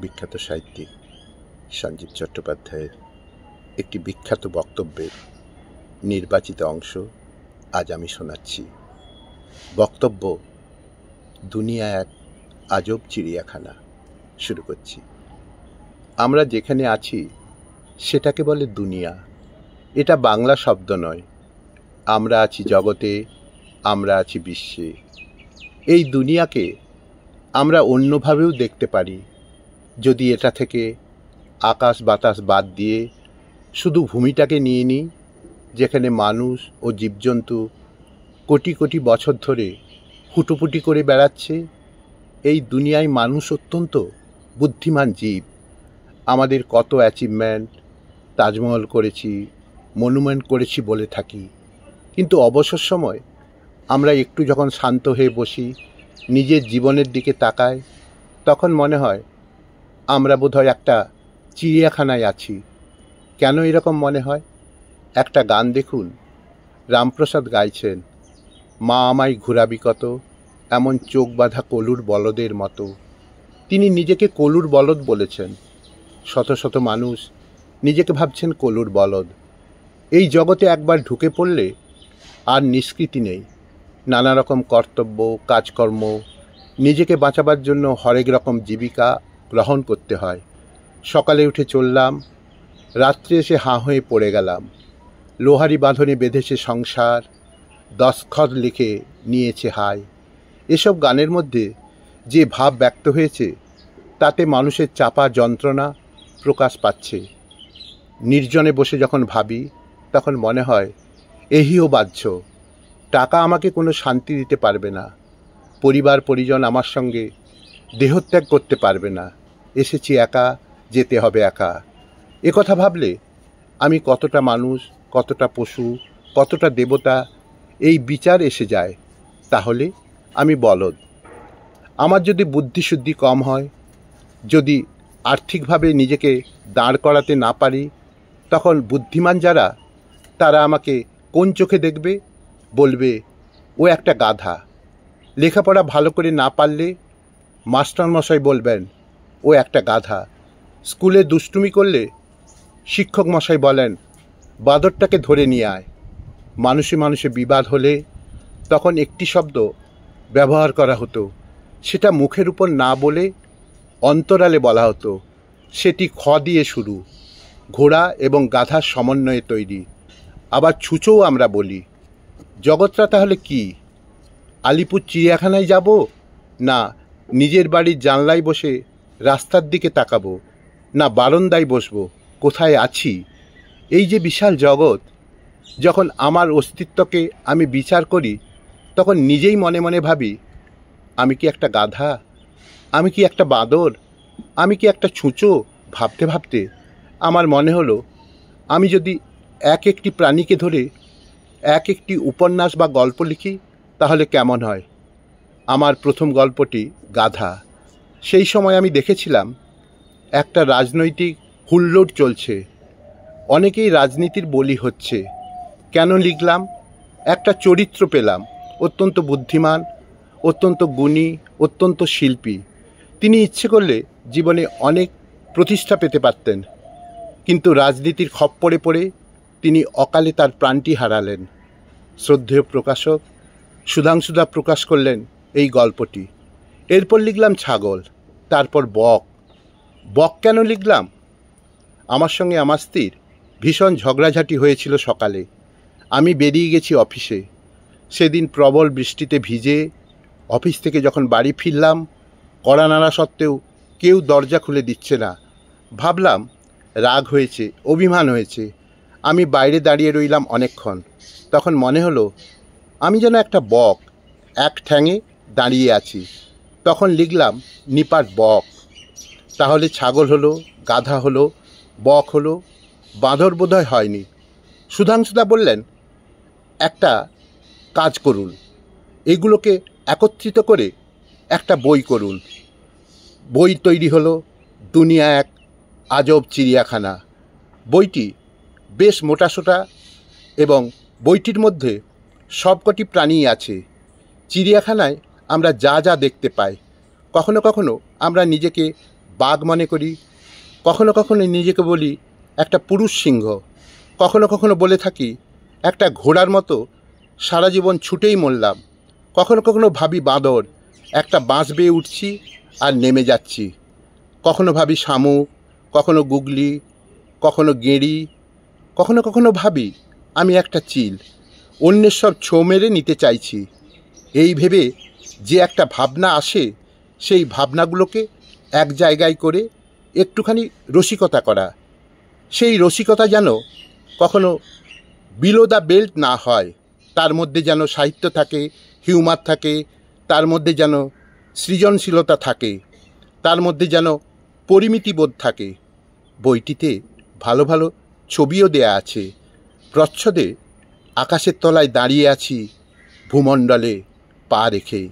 বিখ্যাত সাহিত্যিক সঞ্জীব চট্টোপাধ্যায়ের একটি বিখ্যাত বক্তব্যের নির্বাচিত অংশ আজ আমি শোনাচ্ছি। বক্তব্য দুনিয়া এক আজব চিড়িয়াখানা। শুরু করছি। আমরা যেখানে আছি সেটাকে বলে দুনিয়া। এটা বাংলা শব্দ নয়। আমরা আছি জগতে, আমরা আছি বিশ্বে। এই দুনিয়াকে আমরা অন্যভাবেও দেখতে পারি যদি এটা থেকে আকাশ বাতাস বাদ দিয়ে শুধু ভূমিটাকে নিয়ে নিই, যেখানে মানুষ ও জীবজন্তু কোটি কোটি বছর ধরে হুটোপুটি করে বেড়াচ্ছে। এই দুনিয়ায় মানুষ অত্যন্ত বুদ্ধিমান জীব। আমাদের কত অ্যাচিভমেন্ট, তাজমহল করেছি, মনুমেন্ট করেছি বলে থাকি, কিন্তু অবসর সময় আমরা একটু যখন শান্ত হয়ে বসি, নিজের জীবনের দিকে তাকাই, তখন মনে হয় আমরা বোধহয় একটা চিড়িয়াখানায় আছি। কেন এরকম মনে হয়? একটা গান দেখুন, রামপ্রসাদ গাইছেন, মা আমায় ঘুরাবি কত, এমন চোখ বাঁধা কলুর বলদের মতো। তিনি নিজেকে কলুর বলদ বলেছেন। শত শত মানুষ নিজেকে ভাবছেন কলুর বলদ। এই জগতে একবার ঢুকে পড়লে আর নিষ্কৃতি নেই। নানা রকম কর্তব্য, কাজকর্ম, নিজেকে বাঁচাবার জন্য হরেক রকম জীবিকা গ্রহণ করতে হয়। সকালে উঠে চললাম, রাত্রে এসে হাঁ হয়ে পড়ে গেলাম। লোহারি বাঁধনে বেঁধেছে সংসার, দস্তখত লিখে নিয়েছে হায়। এসব গানের মধ্যে যে ভাব ব্যক্ত হয়েছে, তাতে মানুষের চাপা যন্ত্রণা প্রকাশ পাচ্ছে। নির্জনে বসে যখন ভাবি, তখন মনে হয় এহিও বাহ্য। টাকা আমাকে কোনো শান্তি দিতে পারবে না, পরিবার পরিজন আমার সঙ্গে দেহত্যাগ করতে পারবে না। এসেছি একা, যেতে হবে একা। কথা ভাবলে আমি কতটা মানুষ, কতটা পশু, কতটা দেবতা, এই বিচার এসে যায়। তাহলে আমি বলদ। আমার যদি বুদ্ধিশুদ্ধি কম হয়, যদি আর্থিকভাবে নিজেকে দাঁড় করাতে না পারি, তখন বুদ্ধিমান যারা, তারা আমাকে কোন চোখে দেখবে? বলবে ও একটা গাধা। লেখাপড়া ভালো করে না পারলে মাস্টারমশাই বলবেন ও একটা গাধা। স্কুলে দুষ্টুমি করলে শিক্ষক মশাই বলেন বাদরটাকে ধরে নিয়ে আয়। মানুষে মানুষে বিবাদ হলে তখন একটি শব্দ ব্যবহার করা হতো, সেটা মুখের উপর না বলে অন্তরালে বলা হতো। সেটি খ দিয়ে শুরু, ঘোড়া এবং গাধার সমন্বয়ে তৈরি। আবার ছুঁচোও আমরা বলি। জগৎটা তাহলে কি? আলিপুর চিড়িয়াখানায় যাব, না নিজের বাড়ির জানলায় বসে রাস্তার দিকে তাকাবো, না বারান্দায় বসবো? কোথায় আছি? এই যে বিশাল জগৎ, যখন আমার অস্তিত্বকে আমি বিচার করি, তখন নিজেই মনে মনে ভাবি, আমি কি একটা গাধা? আমি কি একটা বাঁদর? আমি কি একটা ছুঁচো? ভাবতে ভাবতে আমার মনে হলো, আমি যদি এক একটি প্রাণীকে ধরে এক একটি উপন্যাস বা গল্প লিখি, তাহলে কেমন হয়? আমার প্রথম গল্পটি গাধা। সেই সময় আমি দেখেছিলাম একটা রাজনৈতিক হুল্লোড় চলছে, অনেকেই রাজনীতির বলি হচ্ছে। কেন লিখলাম? একটা চরিত্র পেলাম, অত্যন্ত বুদ্ধিমান, অত্যন্ত গুণী, অত্যন্ত শিল্পী। তিনি ইচ্ছে করলে জীবনে অনেক প্রতিষ্ঠা পেতে পারতেন, কিন্তু রাজনীতির খপ্পরে পড়ে তিনি অকালে তার প্রাণটি হারালেন। শ্রদ্ধেয় প্রকাশক সুধাংশুদা প্রকাশ করলেন এই গল্পটি। এরপর লিখলাম ছাগল, তারপর বক। বক কেন লিখলাম? আমার সঙ্গে আমার স্ত্রীর ভীষণ ঝগড়াঝাটি হয়েছিল সকালে। আমি বেরিয়ে গেছি অফিসে। সেদিন প্রবল বৃষ্টিতে ভিজে অফিস থেকে যখন বাড়ি ফিরলাম, কড়া নাড়া সত্ত্বেও কেউ দরজা খুলে দিচ্ছে না। ভাবলাম রাগ হয়েছে, অভিমান হয়েছে। আমি বাইরে দাঁড়িয়ে রইলাম অনেকক্ষণ। তখন মনে হলো আমি যেন একটা বক, এক ঠ্যাঙে দাঁড়িয়ে আছি। তখন লিখলাম নিপাট বক। তাহলে ছাগল হলো, গাধা হলো, বক হলো, বাঁদর বোধহয় হয়নি। সুধাংশুদা বললেন, একটা কাজ করুন, এগুলোকে একত্রিত করে একটা বই করুন। বই তৈরি হলো দুনিয়া এক আজব চিড়িয়াখানা। বইটি বেশ মোটাসোটা এবং বইটির মধ্যে সবকটি প্রাণী আছে। চিড়িয়াখানায় আমরা যা যা দেখতে পাই, কখনো কখনো আমরা নিজেকে বাঘ মনে করি, কখনো কখনো নিজেকে বলি একটা পুরুষ সিংহ, কখনো কখনো বলে থাকি একটা ঘোড়ার মতো সারা জীবন ছুটেই মরলাম, কখনো কখনো ভাবি বাঁদর, একটা বাঁশ বেয়ে উঠছি আর নেমে যাচ্ছি, কখনো ভাবি শামুক, কখনো গুগলি, কখনো গেঁড়ি, কখনো কখনো ভাবি আমি একটা চিল, অন্যের সব ছো মেরে নিতে চাইছি। এই ভেবে যে একটা ভাবনা আসে, সেই ভাবনাগুলোকে এক জায়গায় করে একটুখানি রসিকতা করা, সেই রসিকতা যেন কখনো বিলো দ্য বেল্ট না হয়, তার মধ্যে যেন সাহিত্য থাকে, হিউমার থাকে, তার মধ্যে যেন সৃজনশীলতা থাকে, তার মধ্যে যেন পরিমিতিবোধ থাকে। বইটিতে ভালো ভালো ছবিও দেয়া আছে। প্রচ্ছদে আকাশের তলায় দাঁড়িয়ে আছি ভূমণ্ডলে পা রেখে।